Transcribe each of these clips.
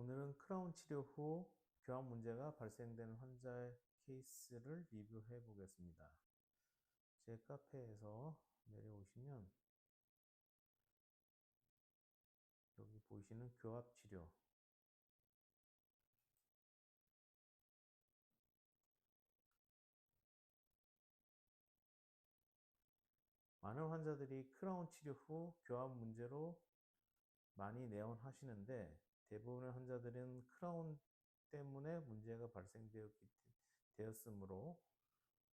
오늘은 크라운 치료 후 교합 문제가 발생되는 환자의 케이스를 리뷰해 보겠습니다. 제 카페에서 내려오시면 여기 보이시는 교합 치료, 많은 환자들이 크라운 치료 후 교합 문제로 많이 내원하시는데 대부분의 환자들은 크라운 때문에 문제가 발생되었으므로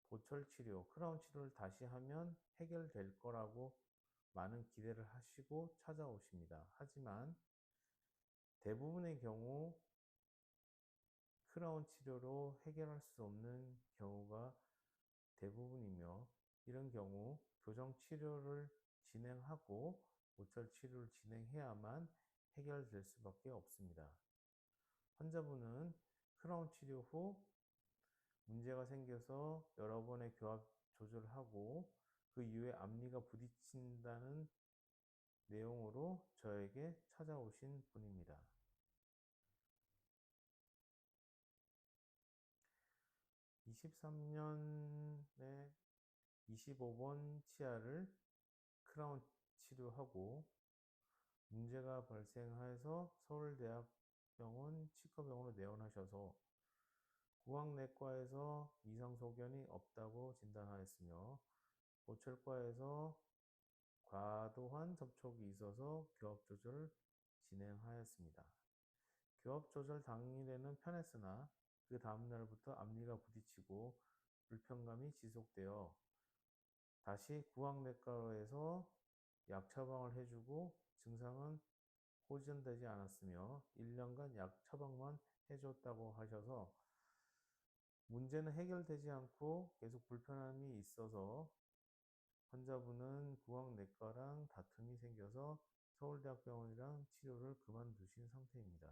보철 치료, 크라운 치료를 다시 하면 해결될 거라고 많은 기대를 하시고 찾아오십니다. 하지만 대부분의 경우 크라운 치료로 해결할 수 없는 경우가 대부분이며, 이런 경우 교정 치료를 진행하고 보철 치료를 진행해야만 해결될 수밖에 없습니다. 환자분은 크라운 치료 후 문제가 생겨서 여러 번의 교합 조절을 하고 그 이후에 앞니가 부딪힌다는 내용으로 저에게 찾아오신 분입니다. 23년에 25번 치아를 크라운 치료하고 문제가 발생해서 서울대학병원 치과병원으로 내원하셔서 구강내과에서 이상소견이 없다고 진단하였으며 보철과에서 과도한 접촉이 있어서 교합 조절을 진행하였습니다. 교합 조절 당일에는 편했으나 그 다음날부터 앞니가 부딪히고 불편감이 지속되어 다시 구강내과에서 약 처방을 해주고 증상은 호전되지 않았으며 1년간 약 처방만 해줬다고 하셔서 문제는 해결되지 않고 계속 불편함이 있어서 환자분은 구강내과랑 다툼이 생겨서 서울대학병원이랑 치료를 그만두신 상태입니다.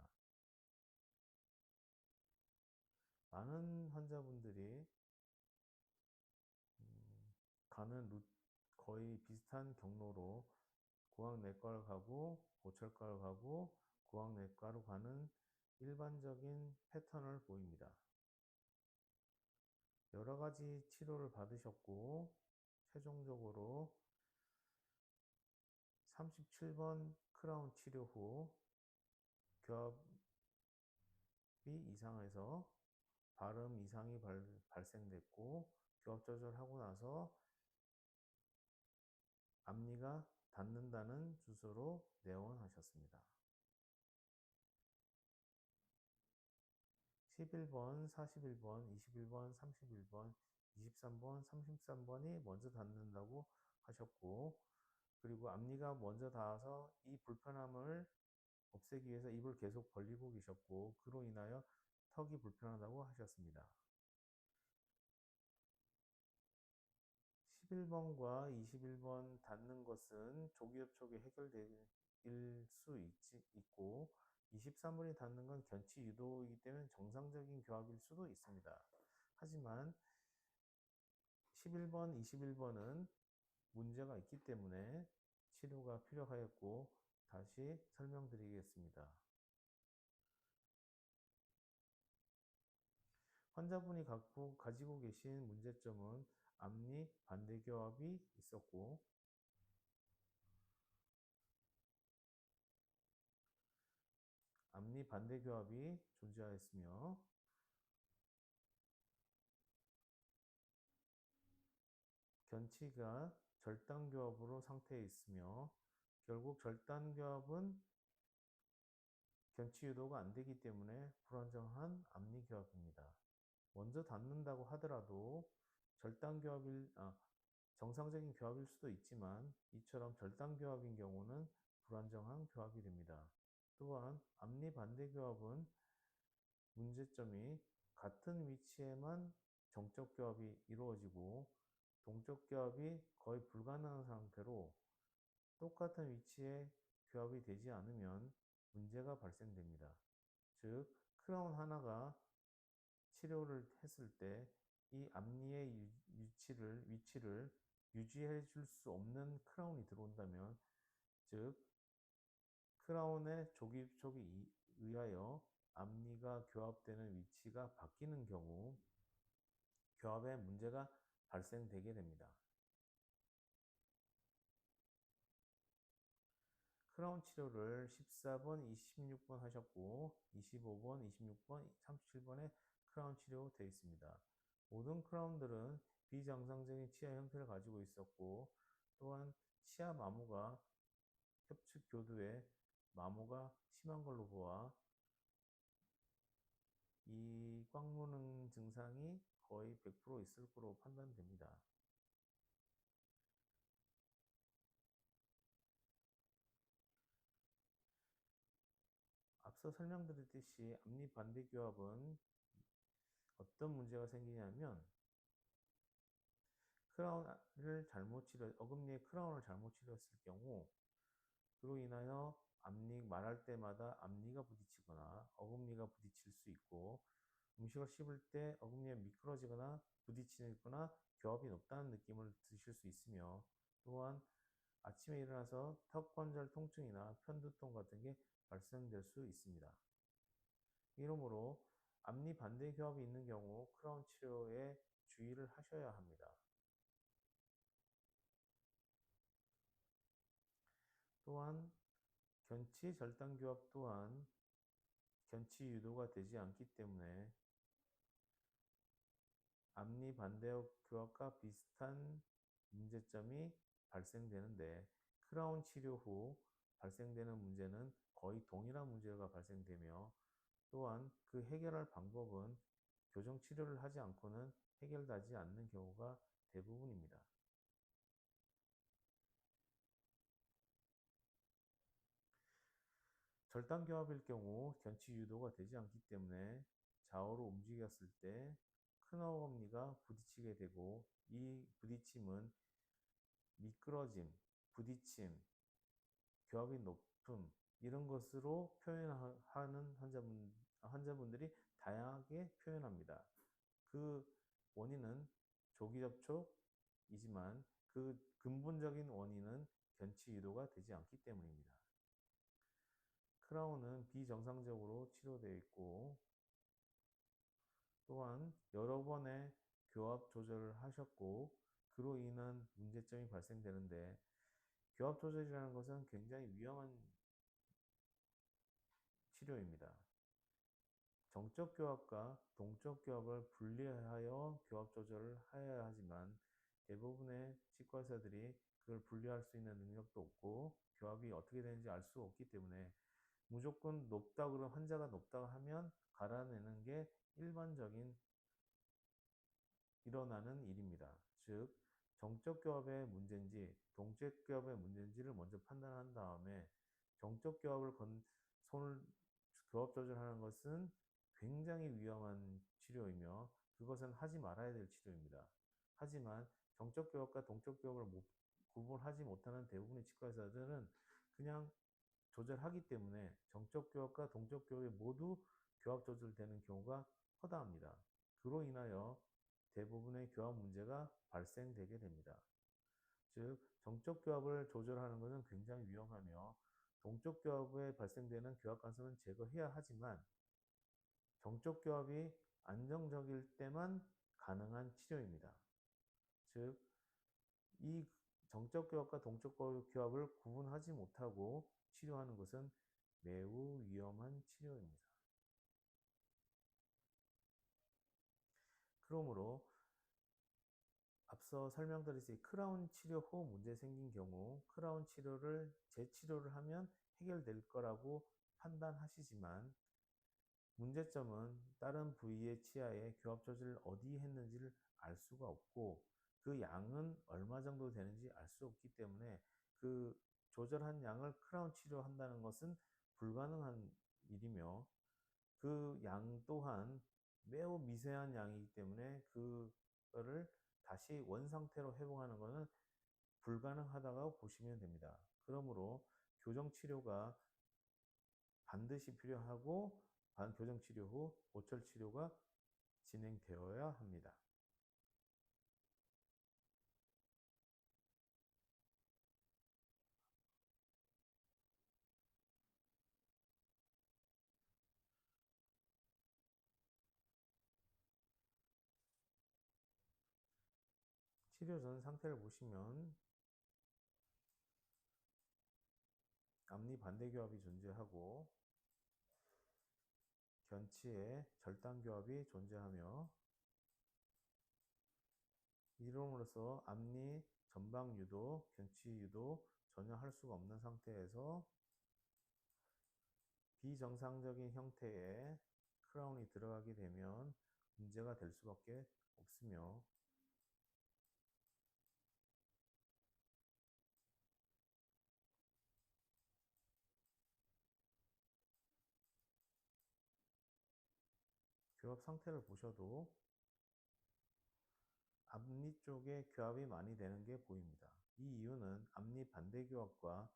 많은 환자분들이 가는 거의 비슷한 경로로 구강내과를 가고 보철과를 가고 구강내과로 가는 일반적인 패턴을 보입니다. 여러 가지 치료를 받으셨고 최종적으로 37번 크라운 치료 후 교합이 이상해서 발음 이상이 발생됐고 교합 조절하고 나서 앞니가 닿는다는 주소로 내원하셨습니다. 11번, 41번, 21번, 31번, 23번, 33번이 먼저 닿는다고 하셨고, 그리고 앞니가 먼저 닿아서 이 불편함을 없애기 위해서 입을 계속 벌리고 계셨고, 그로 인하여 턱이 불편하다고 하셨습니다. 11번과 21번 닿는 것은 조기접촉이 해결될 수 있고 23번이 닿는 건 견치 유도이기 때문에 정상적인 교합일 수도 있습니다. 하지만 11번, 21번은 문제가 있기 때문에 치료가 필요하였고 다시 설명드리겠습니다. 환자분이 가지고 계신 문제점은 앞니 반대교합이 있었고 앞니 반대교합이 존재하였으며 견치가 절단교합으로 상태에 있으며 결국 절단교합은 견치 유도가 안 되기 때문에 불안정한 앞니교합입니다. 먼저 닿는다고 하더라도 정상적인 교합일 수도 있지만 이처럼 절단교합인 경우는 불안정한 교합이 됩니다. 또한 앞니 반대교합은 문제점이 같은 위치에만 정적 교합이 이루어지고 동적 교합이 거의 불가능한 상태로 똑같은 위치에 교합이 되지 않으면 문제가 발생됩니다. 즉, 크라운 하나가 치료를 했을 때 이 앞니의 위치를 유지해 줄 수 없는 크라운이 들어온다면, 즉 크라운의 조기 의하여 앞니가 교합되는 위치가 바뀌는 경우 교합에 문제가 발생되게 됩니다. 크라운 치료를 14번, 26번 하셨고 25번, 26번, 37번에 크라운 치료 되어 있습니다. 모든 크라운들은 비정상적인 치아 형태를 가지고 있었고 또한 치아 마모가 협축 교두에 마모가 심한 걸로 보아 이 꽉 무는 증상이 거의 100% 있을 거로 판단됩니다. 앞서 설명드렸듯이 앞니 반대 교합은 어떤 문제가 생기냐면 크라운을 잘못 치료, 어금니에 크라운을 잘못 치료했을 경우 그로 인하여 앞니 말할 때마다 앞니가 부딪히거나 어금니가 부딪힐 수 있고 음식을 씹을 때 어금니에 미끄러지거나 부딪히거나 교합이 높다는 느낌을 드실 수 있으며 또한 아침에 일어나서 턱 관절 통증이나 편두통 같은 게 발생될 수 있습니다. 이러므로 앞니 반대 교합이 있는 경우 크라운 치료에 주의를 하셔야 합니다. 또한 견치 절단 교합 또한 견치 유도가 되지 않기 때문에 앞니 반대 교합과 비슷한 문제점이 발생되는데 크라운 치료 후 발생되는 문제는 거의 동일한 문제가 발생되며 또한 그 해결할 방법은 교정 치료를 하지 않고는 해결되지 않는 경우가 대부분입니다. 절단 교합일 경우 견치 유도가 되지 않기 때문에 좌우로 움직였을 때 큰 어금니가 부딪히게 되고 이 부딪힘은 미끄러짐, 부딪힘, 교합이 높음 이런 것으로 표현하는 환자분들이 다양하게 표현합니다. 그 원인은 조기 접촉이지만 그 근본적인 원인은 견치 유도가 되지 않기 때문입니다. 크라운은 비정상적으로 치료되어 있고 또한 여러 번의 교합 조절을 하셨고 그로 인한 문제점이 발생되는데 교합 조절이라는 것은 굉장히 위험한 치료입니다. 정적 교합과 동적 교합을 분리하여 교합 조절을 하여야 하지만 대부분의 치과 의사들이 그걸 분리할 수 있는 능력도 없고 교합이 어떻게 되는지 알 수 없기 때문에 무조건 높다 그러면 환자가 높다고 하면 갈아내는 게 일반적인 일어나는 일입니다. 즉 정적 교합의 문제인지 동적 교합의 문제인지를 먼저 판단한 다음에 정적 교합을 손을 교합 조절하는 것은 굉장히 위험한 치료이며 그것은 하지 말아야 될 치료입니다. 하지만 정적 교합과 동적 교합을 구분하지 못하는 대부분의 치과 의사들은 그냥 조절하기 때문에 정적 교합과 동적 교합이 모두 교합 조절되는 경우가 허다합니다. 그로 인하여 대부분의 교합 문제가 발생되게 됩니다. 즉 정적 교합을 조절하는 것은 굉장히 위험하며 동적 교합에 발생되는 교합 간섭은 제거해야 하지만 정적 교합이 안정적일 때만 가능한 치료입니다. 즉 이 정적 교합과 동적 교합을 구분하지 못하고 치료하는 것은 매우 위험한 치료입니다. 그러므로 앞서 설명드렸듯이 크라운 치료 후 문제 생긴 경우 크라운 치료를 재치료를 하면 해결될 거라고 판단하시지만 문제점은 다른 부위의 치아에 교합 조절을 어디 했는지를 알 수가 없고 그 양은 얼마 정도 되는지 알 수 없기 때문에 그 조절한 양을 크라운 치료한다는 것은 불가능한 일이며 그 양 또한 매우 미세한 양이기 때문에 그거를 다시 원상태로 회복하는 것은 불가능하다고 보시면 됩니다. 그러므로 교정 치료가 반드시 필요하고 교정 치료 후 보철 치료가 진행되어야 합니다. 치료 전 상태를 보시면 앞니 반대교합이 존재하고 견치에 절단교합이 존재하며 이름으로써 앞니 전방유도, 견치유도 전혀 할 수가 없는 상태에서 비정상적인 형태의 크라운이 들어가게 되면 문제가 될 수밖에 없으며 교합 상태를 보셔도 앞니 쪽에 교합이 많이 되는 게 보입니다. 이 이유는 앞니 반대교합과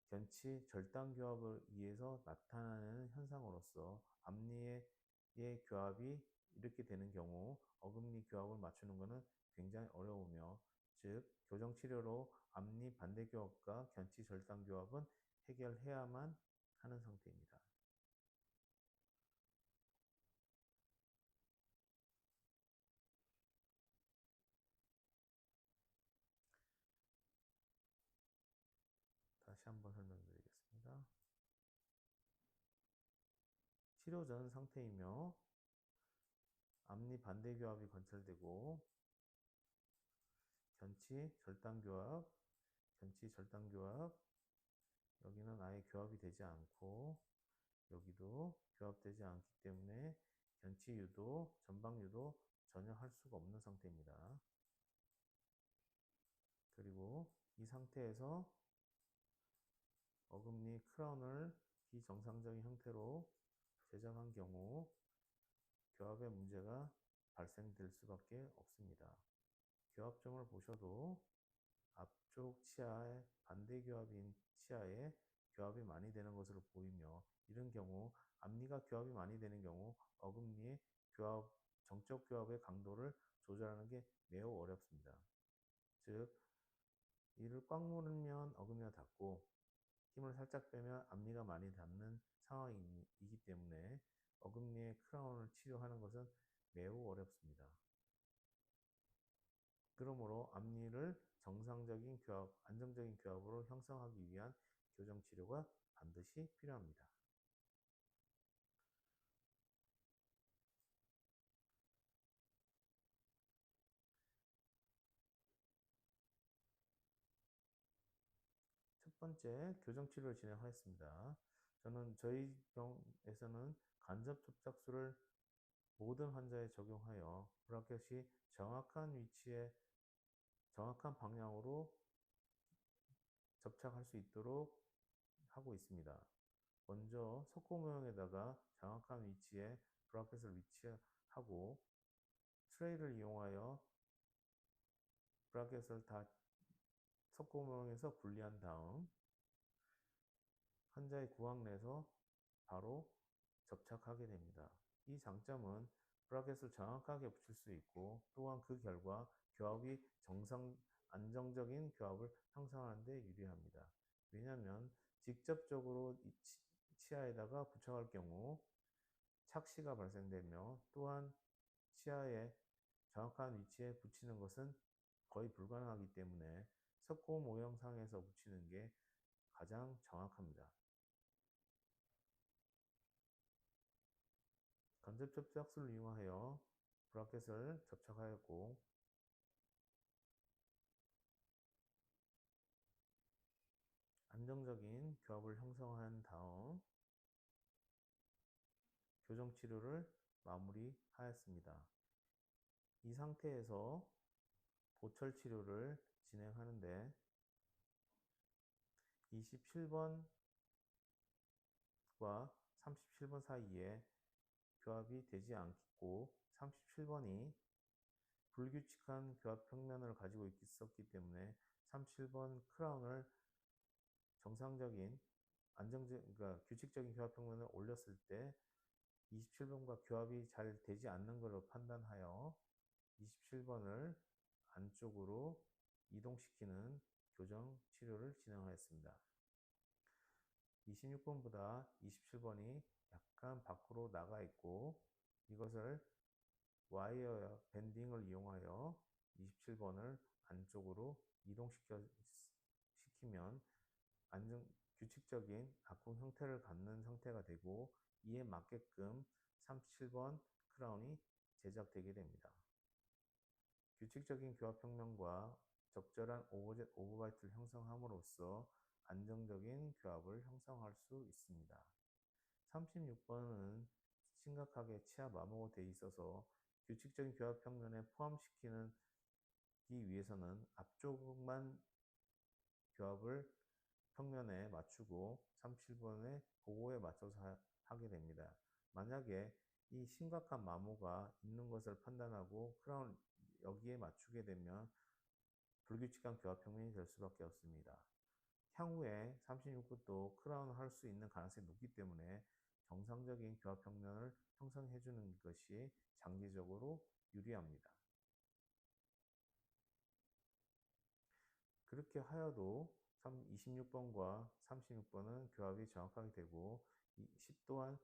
견치 절단교합을 의해서 나타나는 현상으로서 앞니의 교합이 이렇게 되는 경우 어금니 교합을 맞추는 것은 굉장히 어려우며 즉 교정치료로 앞니 반대교합과 견치 절단교합은 해결해야만 하는 상태입니다. 다시 한번 설명드리겠습니다. 치료 전 상태이며 앞니 반대교합이 관찰되고 견치 절단교합, 견치 절단교합, 여기는 아예 교합이 되지 않고 여기도 교합되지 않기 때문에 견치 유도, 전방 유도 전혀 할 수가 없는 상태입니다. 그리고 이 상태에서 어금니 크라운을 비정상적인 형태로 제작한 경우 교합의 문제가 발생될 수밖에 없습니다. 교합점을 보셔도 앞쪽 치아의 반대 교합인 치아에 교합이 많이 되는 것으로 보이며 이런 경우 앞니가 교합이 많이 되는 경우 어금니의 교합, 정적 교합의 강도를 조절하는 게 매우 어렵습니다. 즉 이를 꽉 물으면 어금니가 닿고 힘을 살짝 빼면 앞니가 많이 닿는 상황이기 때문에 어금니의 크라운을 치료하는 것은 매우 어렵습니다. 그러므로 앞니를 정상적인 교합, 안정적인 교합으로 형성하기 위한 교정 치료가 반드시 필요합니다. 첫 번째 교정 치료를 진행하였습니다. 저희 병에서는 간접 접착술을 모든 환자에 적용하여 브라켓이 정확한 위치에 정확한 방향으로 접착할 수 있도록 하고 있습니다. 먼저 석고 모형에다가 정확한 위치에 브라켓을 위치하고 트레이를 이용하여 브라켓을 다 석고 모형에서 분리한 다음 환자의 구강 내에서 바로 접착하게 됩니다. 이 장점은 브라켓을 정확하게 붙일 수 있고 또한 그 결과 교합이 안정적인 교합을 형성하는 데 유리합니다. 왜냐하면 직접적으로 치아에다가 붙여갈 경우 착시가 발생되며 또한 치아의 정확한 위치에 붙이는 것은 거의 불가능하기 때문에 석고 모형상에서 붙이는 게 가장 정확합니다. 간접 접착술을 이용하여 브라켓을 접착하였고 안정적인 교합을 형성한 다음 교정 치료를 마무리하였습니다. 이 상태에서 보철 치료를 진행하는데 27번과 37번 사이에 교합이 되지 않고 37번이 불규칙한 교합 평면을 가지고 있었기 때문에 37번 크라운을 정상적인 그러니까 규칙적인 교합 평면을 올렸을 때 27번과 교합이 잘 되지 않는 것으로 판단하여 27번을 안쪽으로 이동시키는 교정 치료를 진행하였습니다. 26번보다 27번이 약간 밖으로 나가 있고 이것을 와이어 밴딩을 이용하여 27번을 안쪽으로 시키면 규칙적인 악궁 형태를 갖는 형태가 되고, 이에 맞게끔 37번 크라운이 제작되게 됩니다. 규칙적인 교합 평면과 적절한 오버젯 오버바이트를 형성함으로써 안정적인 교합을 형성할 수 있습니다. 36번은 심각하게 치아 마모가 되어 있어서 규칙적인 교합 평면에 포함시키기 위해서는 앞쪽만 교합을 평면에 맞추고 37번의 그거에 맞춰서 하게 됩니다. 만약에 이 심각한 마모가 있는 것을 판단하고 크라운 여기에 맞추게 되면 불규칙한 교합 평면이 될 수밖에 없습니다. 향후에 36번도 크라운을 할 수 있는 가능성이 높기 때문에 정상적인 교합 평면을 형성해 주는 것이 장기적으로 유리합니다. 그렇게 하여도 26번과 36번은 교합이 정확하게 되고, 10 또한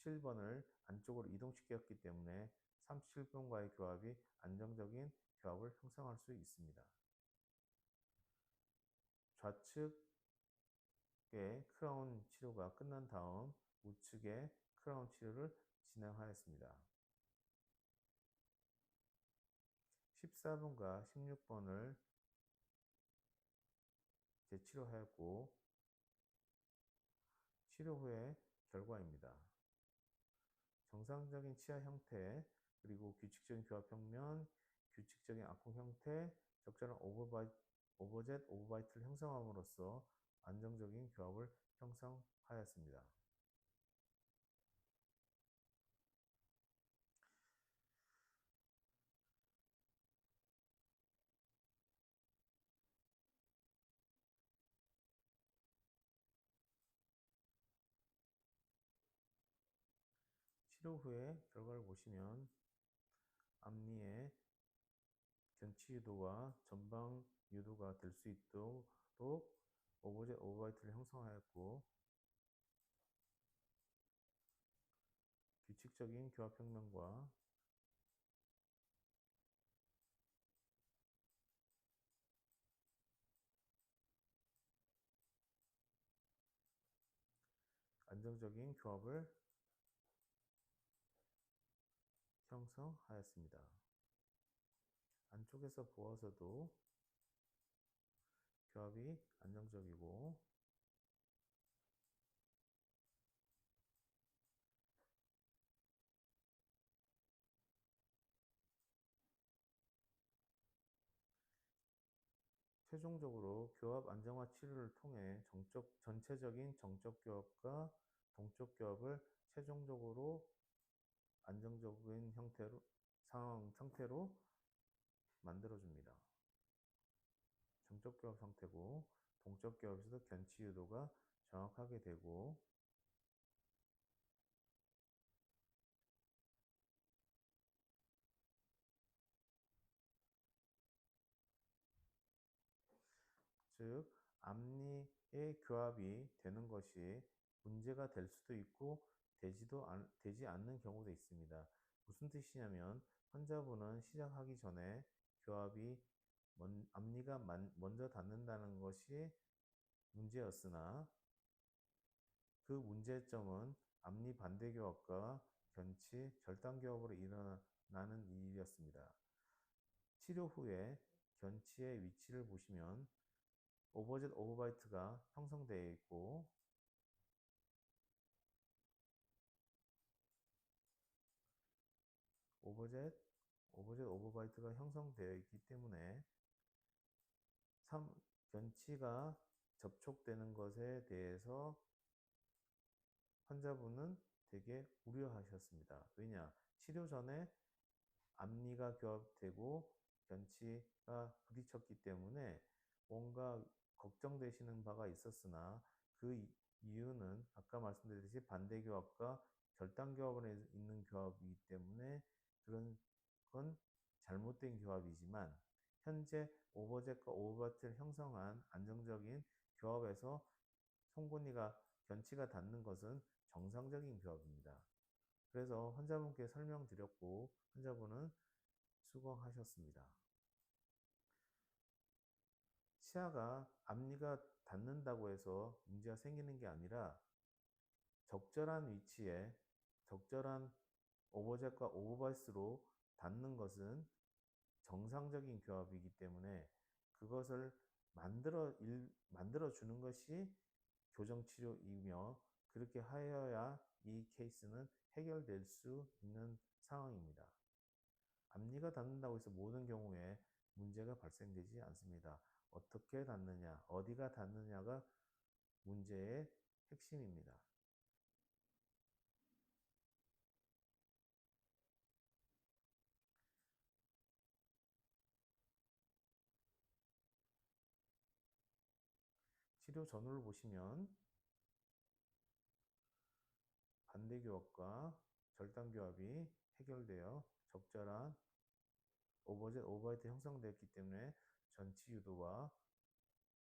17번을 안쪽으로 이동시켰기 때문에 37번과의 교합이 안정적인 교합을 형성할 수 있습니다. 좌측의 크라운 치료가 끝난 다음 우측의 크라운 치료를 진행하였습니다. 14번과 16번을 재치료하였고, 치료 후의 결과입니다. 정상적인 치아 형태, 그리고 규칙적인 교합 평면, 규칙적인 악궁 형태, 적절한 오버젯 오버바이트를 형성함으로써 안정적인 교합을 형성하였습니다. 치료 후의 결과를 보시면 앞니의 견치 유도와 전방 유도가 될 수 있도록 오버젯 오버바이트를 형성하였고, 규칙적인 교합 평면과 안정적인 교합을 형성하였습니다. 안쪽에서 보아서도 교합이 안정적이고 최종적으로 교합 안정화 치료를 통해 전체적인 정적 교합과 동적 교합을 최종적으로 안정적인 상태로 만들어줍니다. 정적 교합 상태고 동적 교합에서도 견치 유도가 정확하게 되고, 즉 앞니의 교합이 되는 것이 문제가 될 수도 있고 되지 않는 경우도 있습니다. 무슨 뜻이냐면, 환자분은 시작하기 전에 교합이 앞니가 먼저 닿는다는 것이 문제였으나, 그 문제점은 앞니 반대교합과 견치 절단교합으로 일어나는 일이었습니다. 치료 후에 견치의 위치를 보시면 오버젯 오버바이트가 형성되어 있고, 오버젯 오버바이트가 형성되어 있기 때문에 견치가 접촉되는 것에 대해서 환자분은 되게 우려하셨습니다. 왜냐? 치료 전에 앞니가 교합되고 견치가 부딪혔기 때문에 뭔가 걱정되시는 바가 있었으나, 그 이유는 아까 말씀드렸듯이 반대교합과 절단교합을 있는 교합이기 때문에 그런 건 잘못된 교합이지만, 현재 오버젯과 오버바이트를 형성한 안정적인 교합에서 송곳니가 견치가 닿는 것은 정상적인 교합입니다. 그래서 환자분께 설명드렸고 환자분은 수긍하셨습니다. 치아가 앞니가 닿는다고 해서 문제가 생기는 게 아니라 적절한 위치에 적절한 오버젯과 오버바이스로 닿는 것은 정상적인 교합이기 때문에 그것을 만들어 주는 것이 교정 치료이며 그렇게 하여야 이 케이스는 해결될 수 있는 상황입니다. 앞니가 닿는다고 해서 모든 경우에 문제가 발생되지 않습니다. 어떻게 닿느냐, 어디가 닿느냐가 문제의 핵심입니다. 치료 전후를 보시면 반대교합과 절단교합이 해결되어 적절한 오버젯, 오버하이트 형성되었기 때문에 전치유도와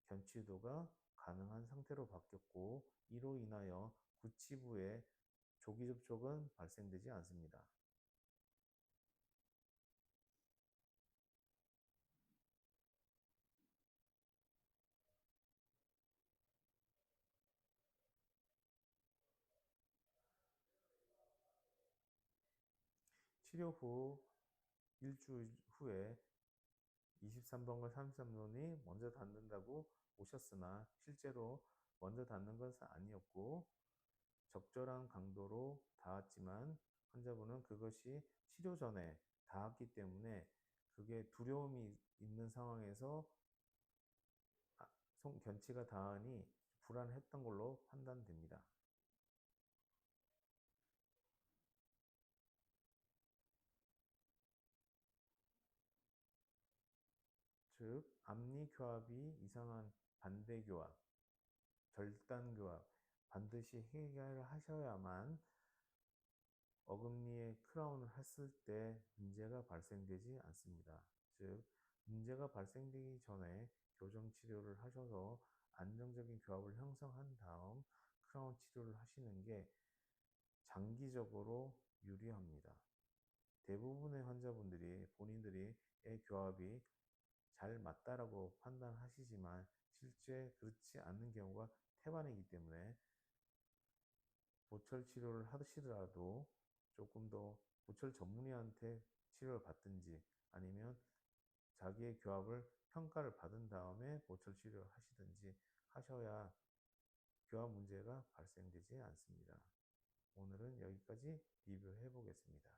견치유도가 가능한 상태로 바뀌었고 이로 인하여 구치부의 조기 접촉은 발생되지 않습니다. 치료 후 일주일 후에 23번과 33번이 먼저 닿는다고 오셨으나 실제로 먼저 닿는 것은 아니었고 적절한 강도로 닿았지만 환자분은 그것이 치료 전에 닿았기 때문에 그게 두려움이 있는 상황에서 견치가 닿으니 불안했던 걸로 판단됩니다. 즉 앞니교합이 이상한 반대교합, 절단교합 반드시 해결하셔야만 어금니에 크라운을 했을 때 문제가 발생되지 않습니다. 즉 문제가 발생되기 전에 교정 치료를 하셔서 안정적인 교합을 형성한 다음 크라운 치료를 하시는 게 장기적으로 유리합니다. 대부분의 환자분들이 본인들이 의 교합이 잘 맞다라고 판단하시지만 실제 그렇지 않는 경우가 태반이기 때문에 보철 치료를 하시더라도 조금 더 보철 전문의한테 치료를 받든지 아니면 자기의 교합을 평가를 받은 다음에 보철 치료를 하시든지 하셔야 교합 문제가 발생되지 않습니다. 오늘은 여기까지 리뷰해 보겠습니다.